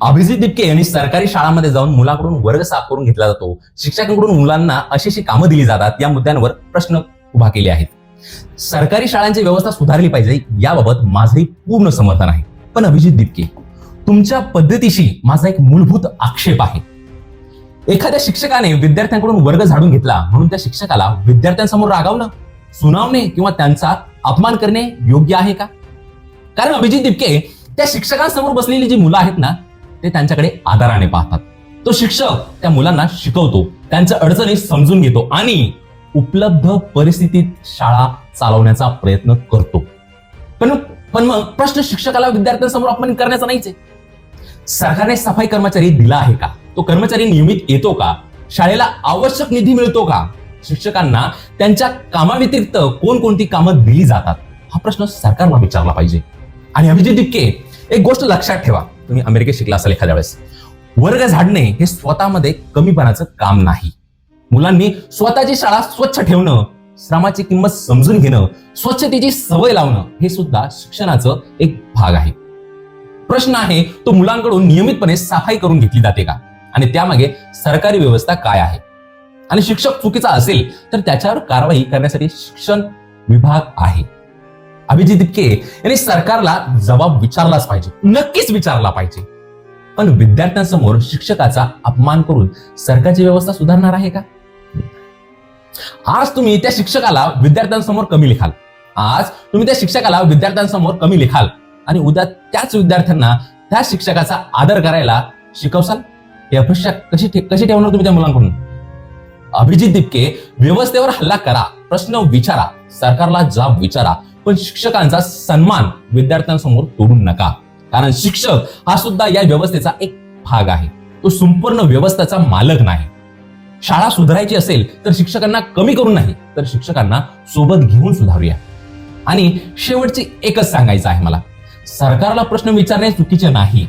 अभिजित दिपके यांनी सरकारी शाळांमध्ये जाऊन मुलाकडून वर्ग साफ करून घेतला जातो, शिक्षकांकडून मुलांना अशी कामं दिली जातात, या मुद्द्यांवर प्रश्न उभा केले आहेत। सरकारी शाळांची व्यवस्था सुधारली पाहिजे याबाबत माझंही पूर्ण समर्थन आहे। पण अभिजित दिपके, तुमच्या पद्धतीशी माझा एक मूलभूत आक्षेप आहे। एखाद्या शिक्षकाने विद्यार्थ्यांकडून वर्ग झाडून घेतला म्हणून त्या शिक्षकाला विद्यार्थ्यांसमोर रागावणं, सुनावणे किंवा त्यांचा अपमान करणे योग्य आहे का? कारण अभिजित दिपके, त्या शिक्षकांसमोर बसलेली जी मुलं आहेत ना, ते त्यांच्याकडे आदराने पाहतात। तो शिक्षक त्या मुलांना शिकवतो, त्यांच्या अडचणी समजून घेतो आणि उपलब्ध परिस्थितीत शाळा चालवण्याचा प्रयत्न करतो। पण मग प्रश्न शिक्षकाला विद्यार्थ्यांसमोर अपमानित करण्याचा नाहीच आहे। सरकारने सफाई कर्मचारी दिला आहे का? तो कर्मचारी नियमित येतो का? शाळेला आवश्यक निधी मिळतो का? शिक्षकांना त्यांच्या कामाव्यतिरिक्त कोणकोणती कामं दिली जातात, हा प्रश्न सरकारला विचारला पाहिजे। आणि अभिजित दिपके, एक गोष्ट लक्षात ठेवा, तुम्ही अमेरिकेत शिकला असाल एखाद्या वेळेस, वर्ग झाडणे हे स्वतःमध्ये कमीपणाचं काम नाही। मुलांनी स्वतःची शाळा स्वच्छ ठेवणं, श्रमाची किंमत समजून घेणं, स्वच्छतेची सवय लावणं, हे सुद्धा शिक्षणाचं एक भाग आहे। प्रश्न आहे तो मुलांकडून नियमितपणे सफाई करून घेतली जाते का? आणि त्यामागे सरकारी व्यवस्था काय आहे? आणि शिक्षक चुकीचा असेल तर त्याच्यावर कारवाई करण्यासाठी शिक्षण विभाग आहे। अभिजित दिपके यांनी सरकारला जबाब विचारलाच पाहिजे, नक्कीच विचारला पाहिजे। पण विद्यार्थ्यांसमोर शिक्षकाचा अपमान करून सरकारची व्यवस्था सुधारणार आहे का? आज तुम्ही त्या शिक्षकाला विद्यार्थ्यांसमोर कमी लिखाल, आणि उद्या त्याच विद्यार्थ्यांना त्या शिक्षकाचा आदर करायला शिकवसाल। ही अपेक्षा कशी ठेवणार तुम्ही त्या मुलांकडून? अभिजित दिपके, व्यवस्थेवर हल्ला करा, प्रश्न विचारा, सरकारला जाब विचारा, पण शिक्षकांचा सन्मान विद्यार्थ्यांसमोर तोडू नका। कारण शिक्षक हा सुद्धा या व्यवस्थेचा एक भाग आहे, तो संपूर्ण व्यवस्थेचा मालक नाही। शाळा सुधारायची असेल तर शिक्षकांना कमी करून नाही, तर शिक्षकांना सोबत घेऊन सुधारूया। आणि शेवटची एकच सांगायचं आहे मला, सरकारला प्रश्न विचारणे चुकीचे नाही,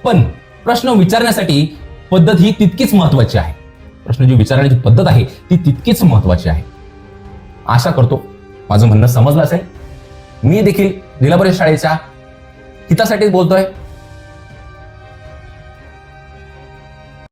पण प्रश्न विचारण्यासाठी पद्धत ही तितकीच महत्वाची आहे। प्रश्न जी विचारण्याची पद्धत आहे ती तितकीच महत्वाची आहे। आशा करतो माझं म्हणणं समजलं असेल। मी देखील जिल्हा परिषद शाळेच्या हितासाठीच बोलतोय।